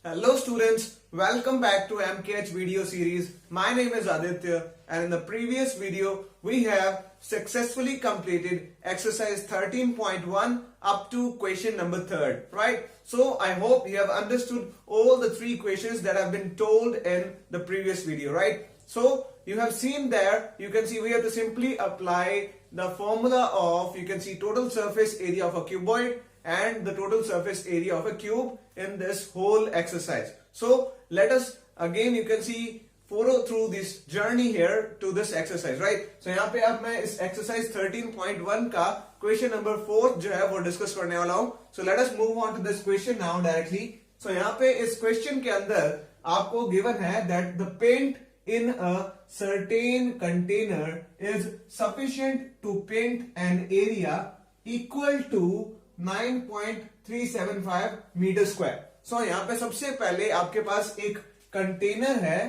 Hello students, welcome back to MKH video series. My name is Aditya and in the previous video we have successfully completed exercise 13.1 up to question number 3rd, right? So I hope you have understood all the 3 questions that have been told in the previous video, right? So you have seen there, you can see we have to simply apply the formula of, you can see total surface area of a cuboid and the total surface area of a cube in this whole exercise. So let us again, you can see, follow through this journey here to this exercise, right? So यहाँ पे अब मैं इस exercise 13.1 का question number 4 जो है वो discuss करने वाला हूँ. So let us move on to this question now directly. So यहाँ पे इस question के अंदर आपको given है that the paint in a certain container is sufficient to paint an area equal to 9.375 metre square. So यहाँ पे सबसे पहले आपके पास एक कंटेनर है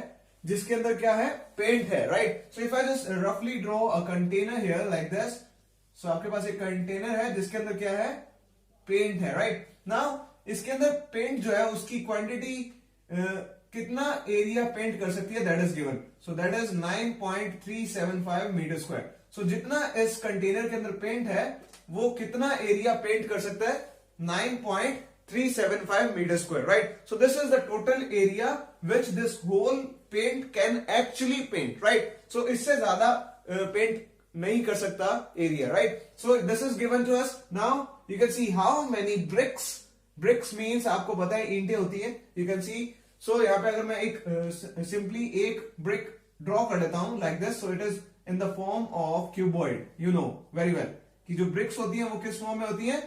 जिसके अंदर क्या है, पेंट है, right? So if I just रफली draw a container here like this. So आपके पास एक कंटेनर है जिसके अंदर क्या है, पेंट है, राइट? नाउ इसके अंदर पेंट जो है उसकी क्वांटिटी कितना एरिया पेंट कर सकती है, that is given. So that is 9.375 metre square. So जितना इस कंटेनर के अंदर पेंट है वो कितना एरिया पेंट कर सकता है, 9.375 metre square, right? So this is the total area which this whole paint can actually paint, right? So इससे ज्यादा पेंट नहीं कर सकता area, right? So this is given to us. Now you can see how many bricks. Bricks means आपको पता है ईंटें होती है, यू कैन सी. सो यहाँ पे अगर मैं एक सिंपली एक ब्रिक ड्रॉ कर लेता हूं like this. So it is in the form of cuboid. You know very well कि जो ब्रिक्स होती हैं वो किस फॉर्म में होती हैं,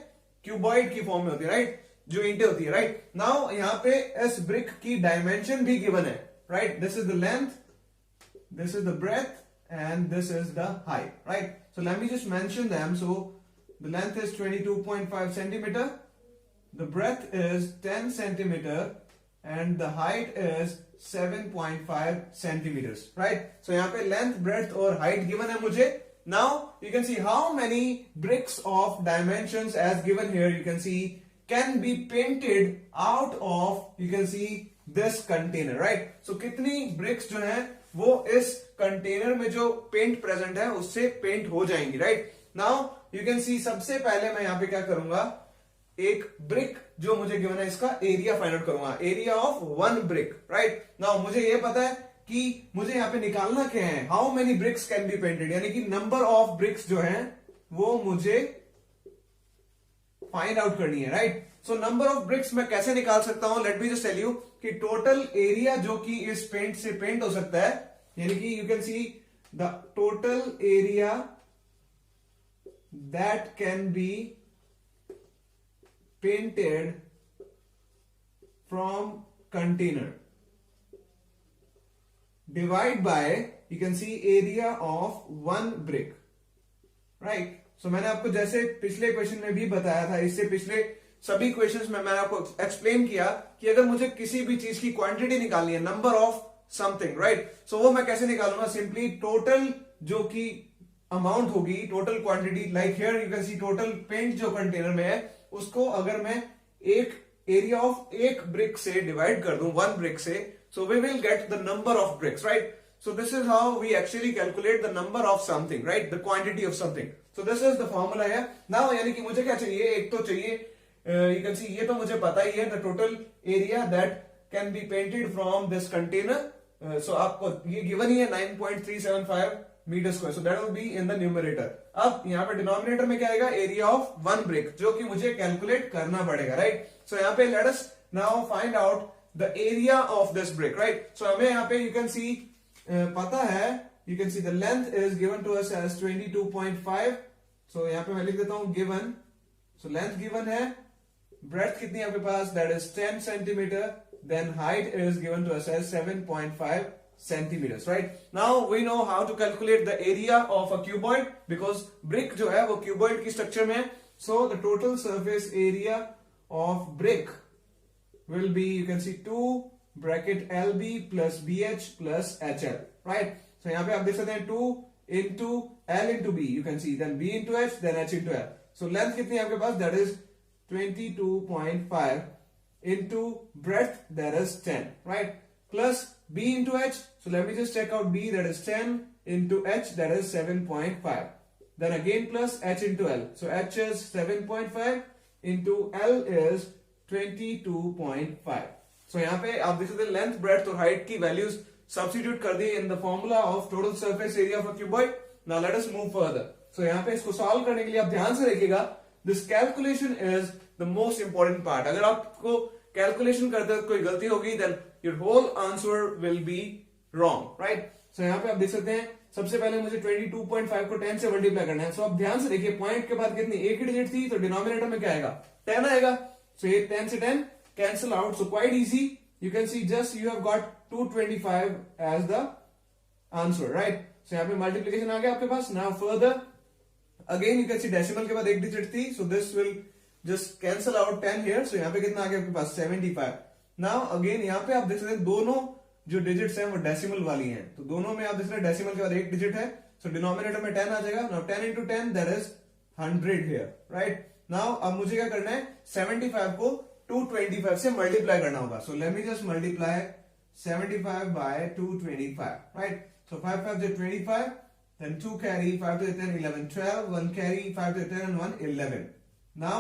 क्यूबॉइड की फॉर्म में होती है, राइट? जो ईंटें होती है, राइट? नाउ यहाँ पे इस ब्रिक की डायमेंशन भी गिवन है, right? This is the length, this is the breadth and this is the height, right? So let me just mention them. So the length is 22.5 centimetre, the breadth is 10 centimetre and the height is 7.5 centimeters, right? So यहाँ पे length, breadth और height given है मुझे. Now you can see how many bricks of dimensions as given here, you can see, can be painted out of, you can see, this container, right? So कितनी bricks जो है वो इस container में जो paint present है उससे paint हो जाएंगी, right? Now you can see सबसे पहले मैं यहाँ पे क्या करूंगा, एक ब्रिक जो मुझे गिवन है इसका एरिया फाइंड आउट करूंगा, area of 1 brick, right? Now मुझे ये पता है कि मुझे यहाँ पे निकालना क्या है, how many bricks can be painted, यानी कि नंबर ऑफ ब्रिक्स जो है वो मुझे फाइंड आउट करनी है, right? So number of bricks मैं कैसे निकाल सकता हूं, let me just tell you कि टोटल एरिया जो कि इस पेंट से पेंट हो सकता है, यानी कि you can see the total area that can B painted from container divide by, you can see, area of 1 brick, right? So मैंने आपको जैसे पिछले क्वेश्चन में भी बताया था, इससे पिछले सभी क्वेश्चंस में मैंने आपको एक्सप्लेन किया कि अगर मुझे किसी भी चीज की क्वांटिटी निकालनी है, नंबर ऑफ समथिंग, राइट? सो वो मैं कैसे निकालूंगा, सिंपली टोटल जो कि अमाउंट होगी, total quantity, like here you can see total paint जो कंटेनर में है उसको अगर मैं एक एरिया ऑफ एक ब्रिक से डिवाइड कर दूं, 1 ब्रिक से, so we will get the number of bricks, right? So this is how we actually calculate the number of something, right? The quantity of something. So this is the formula है. Now यानी कि मुझे क्या चाहिए, एक तो चाहिए, you can सी, ये तो मुझे पता ही है, the total area that can be painted from this container. So आपको ये गिवन ही है 9.375 metre square. So that will be in the numerator. अब यहाँ पे डिनोमिनेटर में क्या आएगा, एरिया ऑफ 1 ब्रिक, जो कि मुझे कैलकुलेट करना पड़ेगा, राइट? सो यहाँ पे let us now find out the area of this brick, right? So हमें यहाँ पे यू कैन सी पता है, you can see the length is given to us as 22.5. So यहाँ पे मैं लिख देता हूं गिवन. सो लेंथ गिवन है, ब्रेथ कितनी आपके पास, that is 10 centimetre, then height is given to us as 7.5 centimeters, right? Now we know how to calculate the area of a cuboid because brick जो है वो cuboid की structure में है. So the total surface area of brick will be, you can see, 2 bracket LB plus BH plus HL, right? So यहाँ पे आप देख सकते हैं 2 into L into B, you can see, then B into H, then H into L. So length कितनी है आपके पास, that is 22.5 into breadth, that is 10, right? Plus b into h. So let me just check out b, that is 10 into h, that is 7.5. Then again plus h into l. So h is 7.5 into l is 22.5. So यहाँ पे आप देख सकते हैं length, breadth और height की values substitute कर दी in the formula of total surface area of a cuboid. Now let us move further. So यहाँ पे इसको सॉल्व करने के लिए आप ध्यान से देखिएगा, this calculation is the most important part. अगर आपको कैलकुलेशन करते वक्त कोई गलती होगी then your whole answer will be wrong, right? So यहाँ पे आप देख सकते हैं सबसे पहले मुझे 22.5 को 10 से मल्टीप्लाई करना है. सो आप ध्यान से देखिए, पॉइंट के बाद कितनी, एक ही डिजिट थी, तो डिनोमिनेटर में क्या आएगा, 10 आएगा. सो ये 10 से 10 cancel out. So quite easy, you can see just you have got 225 as the answer, right? So यहाँ पे मल्टीप्लीकेशन आ गया आपके पास. Now further again you can see decimal के बाद एक डिजिट थी, so this will just cancel out 10 here. So यहाँ पे कितना आ गया आपके पास, 75. नाउ अगेन यहाँ पे आप देख सकते हैं दोनों जो डिजिट्स हैं वो डेसिमल वाली हैं, तो दोनों में आप देख रहे हैं डेसिमल के बाद एक डिजिट है. सो डिनोमिनेटर में 10 आ जाएगा. Now 10 into 10 that is 100 here, right? Now अब मुझे क्या करना है, 75 को 225 से मल्टीप्लाई करना होगा. So let me just multiply 75 by 225, right? So 5 5 is 25, then 2 carry, 5 to the 10 11 12, 1 carry, 5 to the 10 and 1 11. Now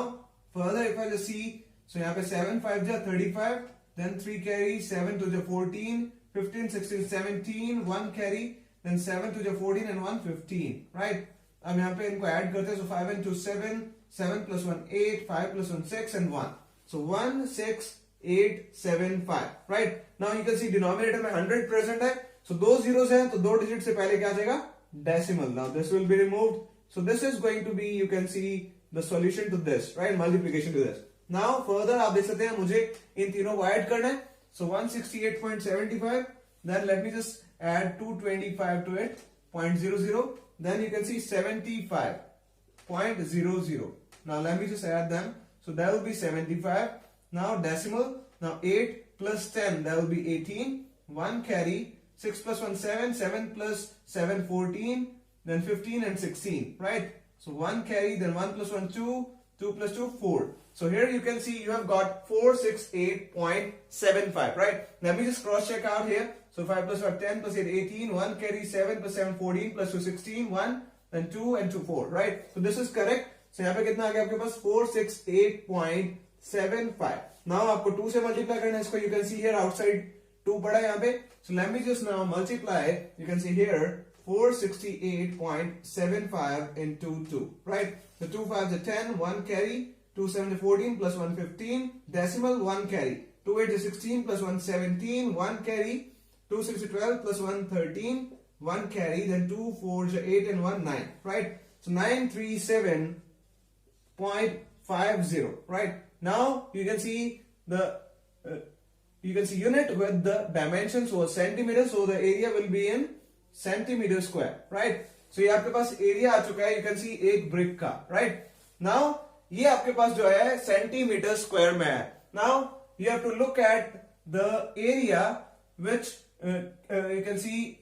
further if I just see, so यहाँ पे 7 5 is 35, then 3 carry, 7 to the 14, 15 16 17, 1 carry, then 7 to the 14 and 1 15, right? अब यहाँ पे इनको add करते हैं. so 5 and 2 7, 7 plus 1 8, 5 plus 1 6 and 1, so 1 6 8 7 5, right? Now you can see denominator में 100 present है, so दो zeros हैं, तो दो डिजिट से पहले क्या आ जाएगा, decimal. Now this will be removed, so this is going to be, you can see the solution to this, right? Multiplication to this. Now further आप देख सकते हैं मुझे इन तीनों को ऐड करना है. So 168.75, then let me just add 225 to it, 0.00, then you can see 75.00. Now let me just add them. So that will be 75. Now decimal, now 8 plus 10, that will be 18, 1 carry, 6 plus 1 7, 7 plus 7 14, then 15 and 16, right? So 1 carry, then 1 plus 1 2, 2 plus 2 4. So here you can see you have got 468.75, right? Let me just cross check out here. So 5 plus 5 10 plus 8 18, 1 carry, 7 plus 7 14 plus 2 16, 1 then 2 and 2 4, right? So this is correct. So यहाँ पे कितना आ गया आपके पास, 468.75. Now आपको 2 से multiply करना है इसको. You can see here outside 2 पड़ा है यहाँ पे. So let me just now multiply. You can see here 468.75 into 2, right? The 2 5s are 10, 1 carry, 2 7 is 14 plus 1 15, decimal 1 carry, 2 8 is 16 plus 1 17, 1 carry, 2 6 is 12 plus 1 13, 1 carry, then 2 4 is 8 and 1 9, right? So 937.50, right? Now you can see the unit with the dimensions was centimeters, so the area will be in centimeter square, right? So ये आपके पास area आ चुका है, you can see एक brick का, right? Now ये आपके पास जो है सेंटीमीटर स्क्वायर में है. Now you have to look at the area which you can see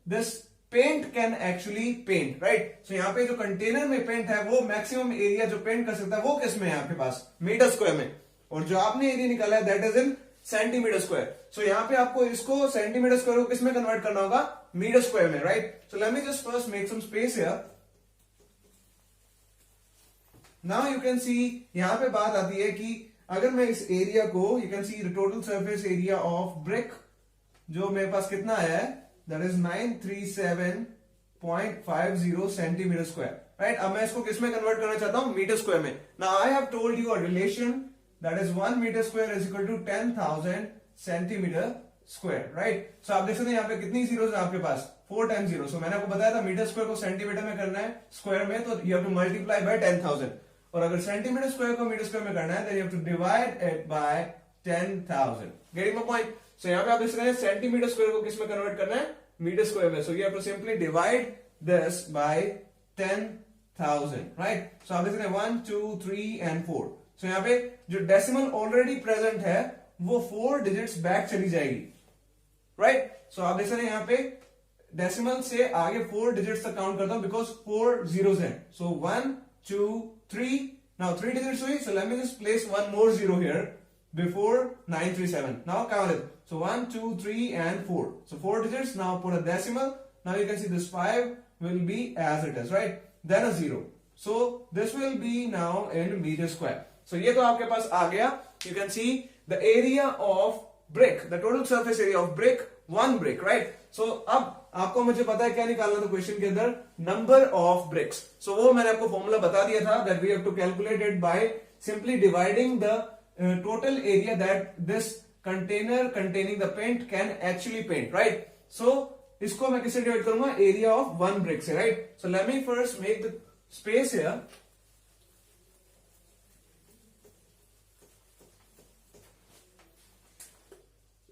this paint can actually paint, right? So यहाँ पे जो कंटेनर में पेंट है वो मैक्सिमम एरिया जो पेंट कर सकता है वो किस में है आपके पास, मीटर स्क्वायर में, और जो आपने एरिया निकाला है that is in centimeter square. So यहाँ पे आपको इसको सेंटीमीटर स्क्वायर को किस में कन्वर्ट करना होगा, मीटर स्क्वायर में, right? So let me just first make some space here. Now you can see यहाँ पे बात आती है कि अगर मैं इस एरिया को, you can see the total surface area of brick जो मेरे पास कितना आया है, that is 937.50 centimeter square, right? अब मैं इसको किस में कन्वर्ट करना चाहता हूं, मीटर स्क्वायर में. Now I have told you a relation that is 1 meter square is equal to 10,000 centimeter square, right? So आप देख सकते हैं यहाँ पे कितनी जीरोस है आपके पास, 4 टाइम्स जीरो. सो मैंने आपको बताया था मीटर स्क्वायर को सेंटीमीटर में करना है स्क्वायर में, तो you have to multiply by 10,000, और अगर सेंटीमीटर स्क्वायर को मीटर स्क्वायर में करना है then you have to divide it by 10,000. Getting my point? So यहाँ पे आप देख सकते हैं सेंटीमीटर स्क्वायर को किस में कन्वर्ट करना है, मीटर स्क्वायर में. So you have to simply divide this by 10,000, right? So आप देख सकते हैं 1 2 3 and 4. सो यहाँ पे जो डेसिमल ऑलरेडी प्रेजेंट है वो 4 डिजिट्स बैक चली जाएगी, राइट? सो आप देख सकते हैं यहाँ पे डेसिमल से आगे 4 डिजिट्स तक काउंट करता हूं बिकॉज 4 जीरोस हैं. सो 1 2 3, नाउ 3 डिजिट्स हुई. सो let me just place one more zero here, before 937. Now count it. So 1, 2, 3 and 4. So 4 digits. Now put a decimal. Now you can see this 5 will be as it is, right? Then a 0. So this will be now in meter square. So ये तो आपके पास आ गया. You can see the area of brick, the total surface area of brick, one brick, right? So अब आपको मुझे पता है क्या निकालना था क्वेश्चन के अंदर, number of bricks. So वो मैंने आपको फॉर्मूला बता दिया था that we have to calculate it by simply dividing the total area that this container containing the paint can actually paint, right? So इसको मैं किससे डिवाइड करूंगा, एरिया ऑफ वन ब्रिक से, right? So let me first make the space here.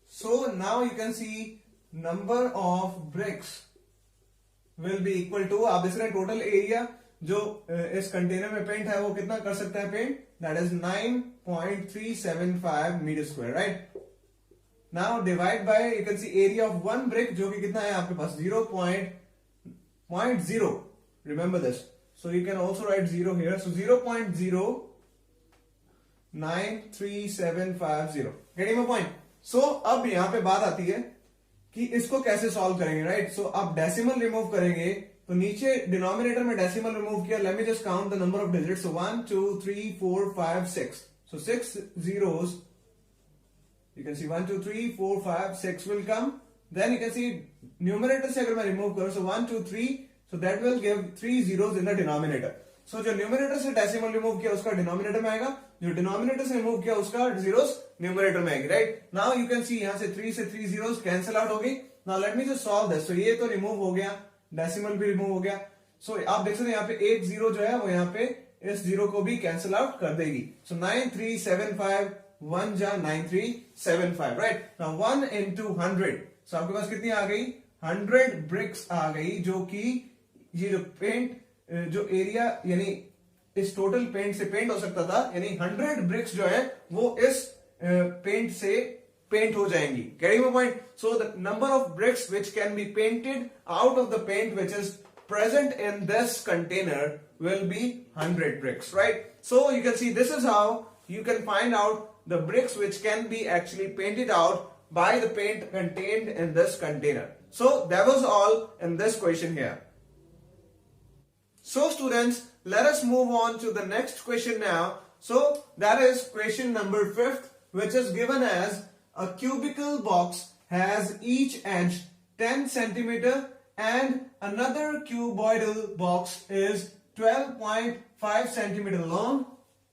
So now you can see number of bricks will be equal to, आप देख रहे हैं total area जो इस कंटेनर में पेंट है वो कितना कर सकता है paint, that is 9.375 metre square, right? Now divide by, you can see area of one brick जो कि कितना है आपके पास 0.0. Remember this. So you can also write 0 here. So 0.09375. Getting my point? So अब यहां पे बात आती है कि इसको कैसे सॉल्व करेंगे, राइट? सो अब डेसिमल रिमूव करेंगे तो नीचे डिनोमिनेटर में डेसिमल रिमूव किया. Late me just count the number of digits. 1 2 3 4 5 6. So 6 zeros. You can see 1 2 3 4 5 6 will come. Then you can see numerator से अगर मैं रिमूव करूं, so 1 2 3, so that will give 3 zeros in the denominator. So जो numerator से decimal remove किया उसका denominator में आएगा, जो डिनोमिनेटर से रिमूव किया उसका जीरोस न्यूमरेटर में आएगी, राइट? नाउ यू कैन सी यहां से 3 से 3 जीरोस कैंसिल आउट हो गई. Now let me just solve this. So ये तो रिमूव हो गया, डेसिमल भी रिमूव हो गया. सो आप देख सकते हैं यहाँ पे एक जीरो जो है वो यहाँ पे इस जीरो को भी कैंसिल आउट कर देगी. सो 9375, 1 जा 9375, राइट? Now 1 into 100. सो आपके पास कितनी आ गई, 100 ब्रिक्स आ गई, जो कि ये जो पेंट जो एरिया यानी इस टोटल पेंट से पेंट हो सकता था, यानी 100 ब्रिक्स जो है वो इस पेंट से पेंट हो जाएंगी. Getting my point? So the number of bricks which can be painted out of the paint which is present in this container will be 100 bricks, right? So you can see this is how you can find out the bricks which can be actually painted out by the paint contained in this container. So that was all in this question here. So students, let us move on to the next question now. So that is question number 5, which is given as a cubicle box has each edge 10 centimeter and another cuboidal box is 12.5 centimeter long,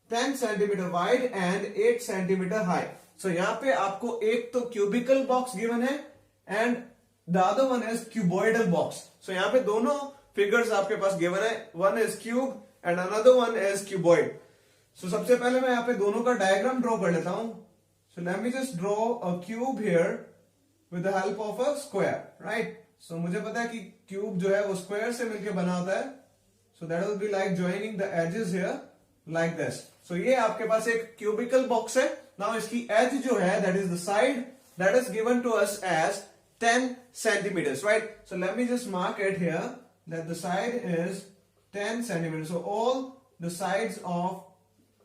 10 centimeter wide and 8 centimeter high. So यहाँ पे आपको एक तो cubicle box given है and the other one is cuboidal box. So यहाँ पे दोनों figures आपके पास given है, one is cube and another one is cuboid. So सबसे पहले मैं यहाँ पे दोनों का diagram draw कर लेता हूँ. So let me just draw a cube here with the help of a square, right? So मुझे पता है कि क्यूब जो है वो स्क्वायर से मिलके बना होता है. So that will be like joining the edges here like this. So ये आपके पास एक cubical box है. Now इसकी edge जो है that is the side that is given to us as 10 centimeters, right? So let me just mark it here that the side is 10 centimeters. So all the sides of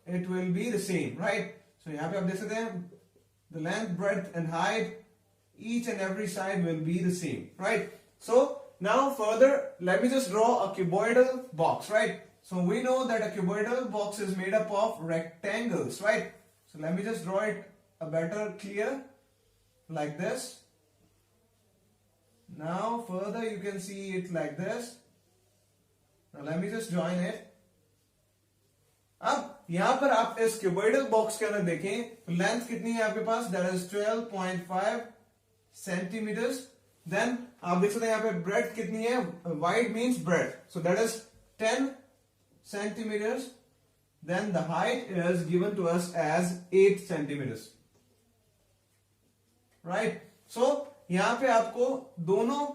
it will be the same, right? So यहाँ पे आप देख सकते हैं the length, breadth and height, each and every side will be the same, right? So now further let me just draw a cuboidal box, right? So we know that a cuboidal box is made up of rectangles, right? So let me just draw it a better clear like this. Now further you can see it like this. Now let me just join it. अब यहां पर आप इस cuboidal box के अंदर देखें तो length कितनी है आपके पास, that is 12.5 centimeters. Then आप देख सकते हैं यहाँ पे breadth कितनी है, wide means breadth, so that is 10 centimeters. Then the height is given to us as 8 centimeters, right? So यहाँ पे आपको दोनों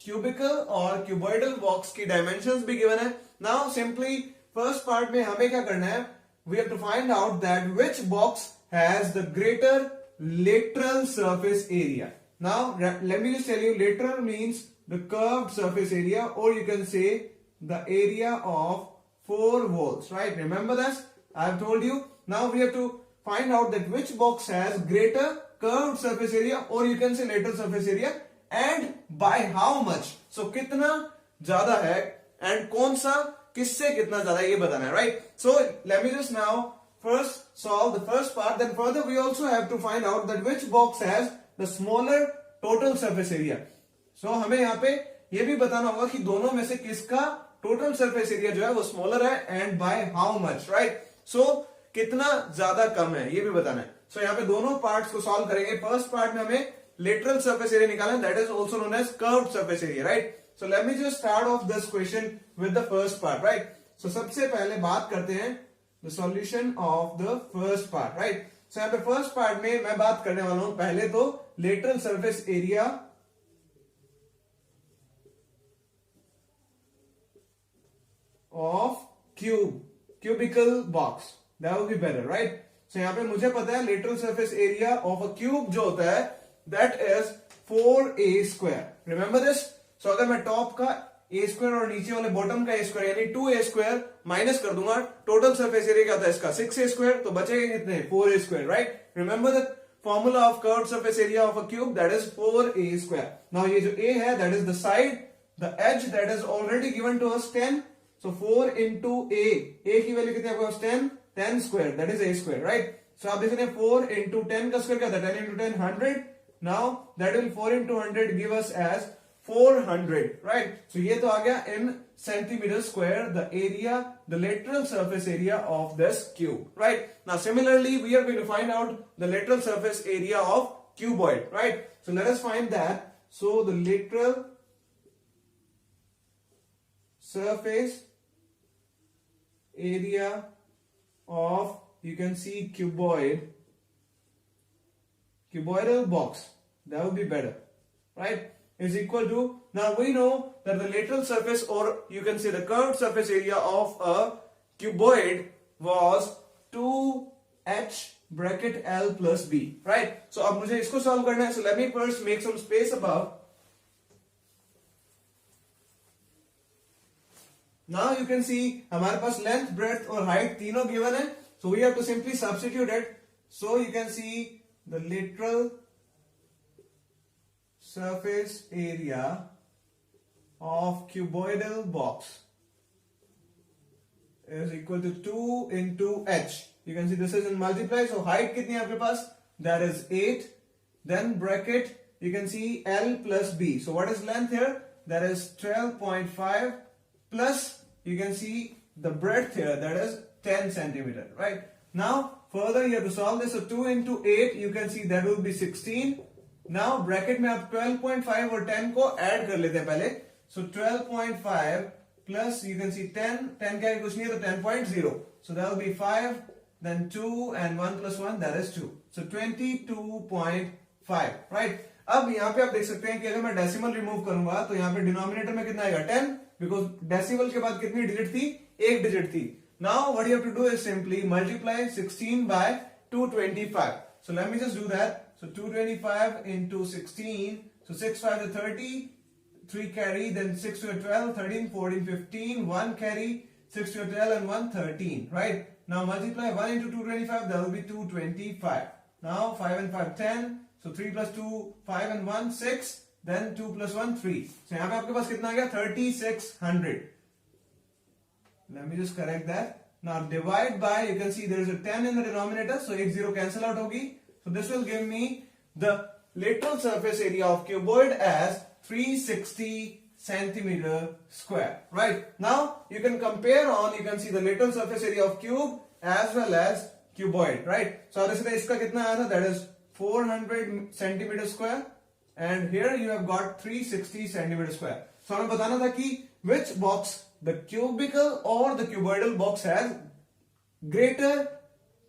cubicle और cuboidal box की dimensions भी given है. Now simply first part में हमें क्या करना है, we have to find out that which box has the greater lateral surface area. Now let me just tell you, lateral means the curved surface area, or you can say the area of 4 walls, right? Remember this, I have told you. Now we have to find out that which box has greater curved surface area or you can say lateral surface area and by how much. So कितना ज्यादा है and कौन सा किससे कितना ज्यादा ये बताना है, right? So let me just now first solve the first part, then further we also have to find out that which box has the smaller total surface area. So हमें यहाँ पे ये भी बताना होगा कि दोनों में से किसका टोटल सरफेस एरिया जो है वो स्मॉलर है and by how much, right? So कितना ज्यादा कम है ये भी बताना है. सो यहाँ पे दोनों पार्ट्स को सॉल्व करेंगे. फर्स्ट पार्ट में हमें लेटरल सरफेस एरिया निकालना है, that is also known as curved surface area, right? So let me just start off this question with the first part, right? So सबसे पहले बात करते हैं the solution of the first part, right? So यहाँ पे first part में मैं बात करने वाला हूं पहले तो lateral surface area of cubical box. That would be better, right? So यहाँ पे मुझे पता है lateral surface area of a cube जो होता है that is 4a square. Remember this? So अगर मैं टॉप का a square और नीचे वाले बॉटम का a square यानी 2a square माइनस कर दूंगा, टोटल सरफेस एरिया क्या होता है इसका 6a square, तो बचेगा कितने 4a square, right? Remember the formula of curved surface area of a cube, that is 4a square. Now ये जो a है that is the side, the edge that is already given to us 10. So 4 into a की value कितनी आपके पास 10 square, that is a square, right? So आप देख सकते हैं 4 into 10 का स्क्वायर क्या था 10 into 10 100. Now that will 4 into 100 give us as 400, right? So ये तो आ गया in centimeter square the area, the lateral surface area of this cube, right? Now similarly we are going to find out the lateral surface area of cuboid, right? So let us find that. So the lateral surface area of, you can see cuboidal box, that would be better, right, is equal to, now we know that the lateral surface or you can say the curved surface area of a cuboid was 2h bracket L plus B, right? So अब मुझे इसको solve करना है. So let me first make some space above. Now you can see हमारे पास length, breadth और height तीनों given है. So we have to simply substitute it. So you can see the lateral surface area of cuboidal box is equal to 2 into h. You can see this is in multiply. So height कितनी है आपके पास? That is 8. Then bracket you can see L plus B. So what is length here? That is 12.5. Plus you can see the breadth here, that is 10 centimeter, right? Now further you have to solve this. So 2 into 8 you can see that will be 16. Now bracket में आप 12.5 और 10 को add कर लेते हैं पहले. So 12.5 plus you can see 10 क्या है कुछ नहीं है तो 10.0. So that will be 5, then 2 and 1 plus 1 that is 2. So 22.5, right? अब यहाँ पे आप देख सकते हैं कि अगर मैं डेसिमल रिमूव करूंगा तो यहाँ पे डिनोमिनेटर में कितना आएगा 10, बिकॉज डेसिमल के बाद कितनी डिजिट थी? एक डिजिट थी. Now what you have to do is simply multiply 16 by 225. So let me just do that. So 225 into 16. So 6 5 is 30, 3 carry, then 6 to 12, 13, 14, 15, 1 carry, 6 to 12 and 1 13, right? Now multiply 1 into 225, that will be 225. Now 5 and 5 10. So 3 plus 2 5 and 1 6, then 2 plus 1 3. So यहाँ पे आपके पास कितना आ गया 3600. Let me just correct that. Now divide by, you can see there is a 10 in the denominator, so 8 0 cancel out होगी. So this will give me the lateral surface area of cuboid as 360 centimeter square, right? Now you can compare on, you can see the lateral surface area of cube as well as cuboid, right? So इसका कितना आया था? That is 400 centimeter square, and here you have got 360 centimeter square. So हमें बताना था कि which box, the cubical or the cuboidal box, has greater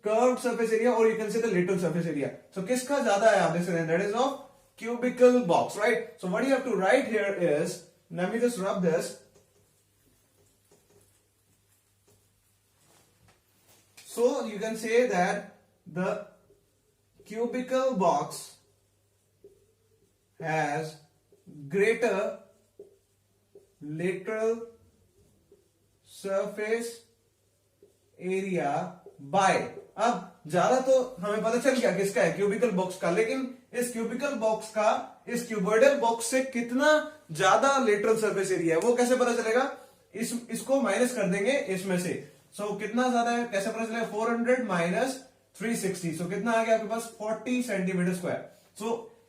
curved surface area or you can say the lateral surface area. So किसका ज्यादा है आप देख सकते हैं? That is of cubical box, right? So what you have to write here is, let me just rub this. So you can say that the cubical box has greater lateral surface area by, अब ज्यादा तो हमें पता चल गया किसका है, cubical box का, लेकिन इस क्यूबिकल बॉक्स का इस क्यूबॉइडल बॉक्स से कितना ज्यादा लेटरल सरफेस एरिया है वो कैसे पता चलेगा, इसको माइनस कर देंगे इसमें से। सो कितना ज्यादा है कैसे पता चलेगा, 400 माइनस 360, सो कितना आ गया आपके पास 40 सेंटीमीटर स्क्वायर। सो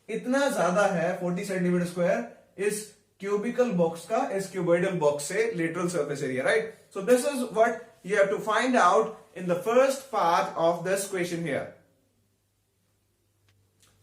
इतना ज्यादा है 40 सेंटीमीटर स्क्वायर इस क्यूबिकल बॉक्स का इस क्यूबॉइडल बॉक्स से lateral surface area, right. So this is what you have to find out in the first part of this question here.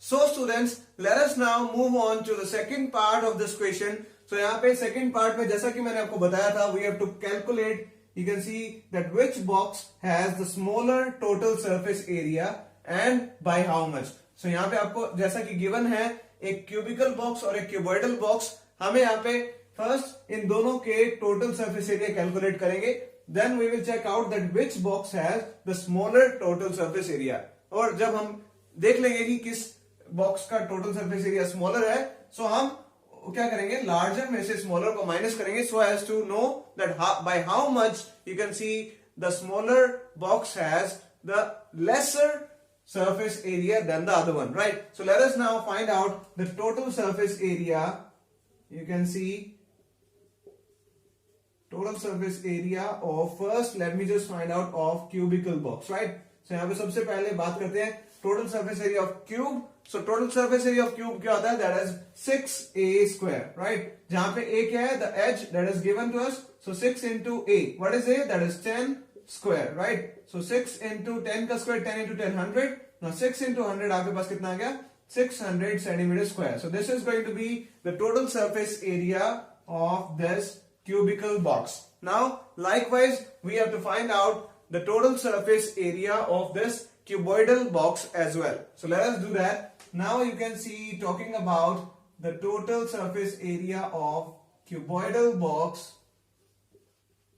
So students, let us now move on to the second part of this question. So यहाँ पे second part में जैसा कि मैंने आपको बताया था, we have to calculate, you can see that which box has the smaller total surface area and by how much. So यहाँ पे आपको जैसा कि given है एक cubical box और एक cuboidal box, हमें यहाँ पे first इन दोनों के total surface area calculate करेंगे, then we will check out that which box has the smaller total surface area. और जब हम देख लेंगे कि किस बॉक्स का टोटल सरफेस एरिया स्मॉलर है, सो हम क्या करेंगे, लार्जर में से स्मॉलर को माइनस करेंगे, so as to know that by how much you can see the smaller box has the lesser surface area than the other one, right? So let us now find out the total surface area. You can see total surface area of, first let me just find out of cubical box, right? So यहाँ पे सबसे पहले बात करते हैं total surface area of cube. So total surface area of cube क्या होता है, that is 6a square, right? जहाँ पे a क्या है, the edge that is given to us, so 6 into a, what is a, that is 10 square, right? So 6 into 10 का square, 10 into 10 100. Now 6 into 100 आपके पास कितना आ गया, 600 centimeter square. So this is going to be the total surface area of this cubical box. Now likewise we have to find out the total surface area of this cuboidal box as well. So let us do that. Now you can see talking about the total surface area of cuboidal box.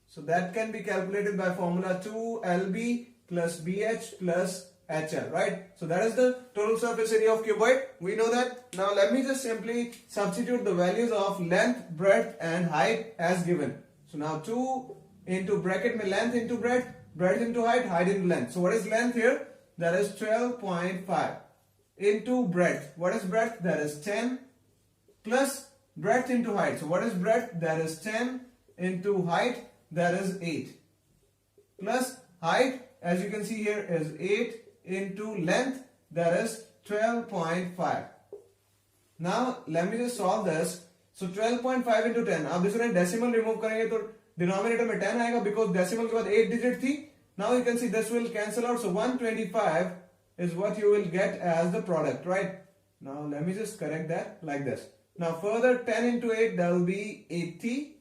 So that can be calculated by formula 2LB plus BH plus HL, right? So that is the total surface area of cuboid. We know that. Now let me just simply substitute the values of length, breadth and height as given. So now 2 into bracket mein length into breadth, breadth into height, height into length. So what is length here? That is 12.5 into breadth. What is breadth? That is 10 plus breadth into height. So what is breadth? That is 10 into height. That is 8 plus height, as you can see here, is 8 into length, that is 12.5. Now let me just solve this. So 12.5 into 10, आप दूसरे decimal remove करेंगे तो denominator में 10 आएगा, because decimal के बाद 8 digit थी. Now you can see this will cancel out, so 125 is what you will get as the product, right? Now let me just correct that like this. Now further 10 into 8, that will be 80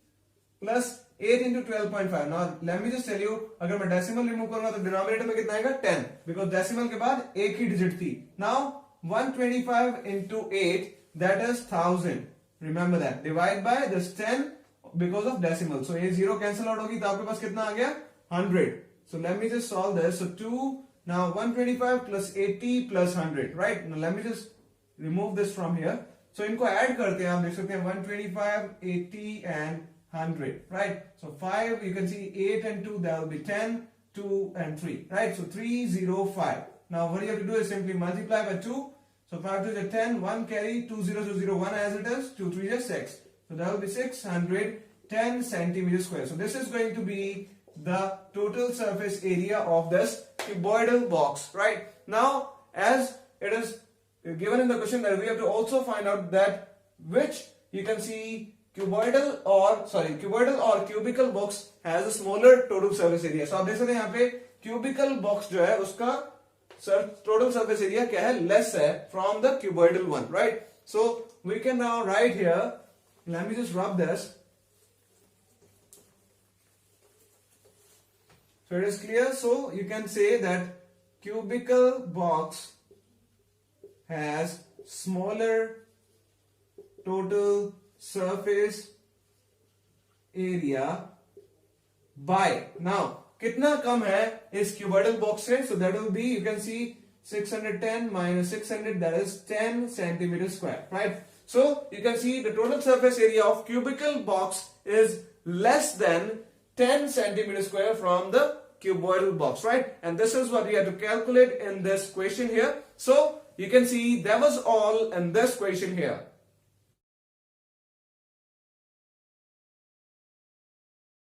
plus 8 into 12.5. Now let me just tell you, अगर मैं decimal remove करूंगा तो denominator में कितना आएगा, 10, because decimal के बाद एक ही डिजिट थी. Now 125 into 8, that is 1000. Remember that. Divide by this 10 because of decimal. So ये 0 cancel out होगी तो आपके पास कितना आ गया, 100. So let me just solve this. So 2, now 125 plus 80 plus 100, right? Now let me just remove this from here. So इनको add करते हैं, आप देख सकते हैं 125, 80 and 100, right? So 5, you can see 8 and 2, that will be 10, 2 and 3, right? So 305. Now what you have to do is simply multiply by 2. So 5 to the 10, 1 carry, 2 zeros to 0, 1 as it is, 2 3 is 6. So that will be 610 centimeters square. So this is going to be the total surface area of this cuboidal box, right? Now as it is given in the question that we have to also find out that which, you can see, cuboidal or cubical box has a smaller total surface area. So आप देख सकते हैं यहाँ पे cubical box जो है उसका total surface area क्या है, less है from the cuboidal one, right? So we can now write here, let me just rub this. So it is clear. So you can say that cubical box has smaller total surface area by, now कितना कम है इस cuboidal box से, so that will be, you can see 610 minus 600, that is 10 centimeters square, right? So you can see the total surface area of cubical box is less than 10 centimeters square from the cuboidal box, right? And this is what we have to calculate in this question here. So you can see that was all in this question here.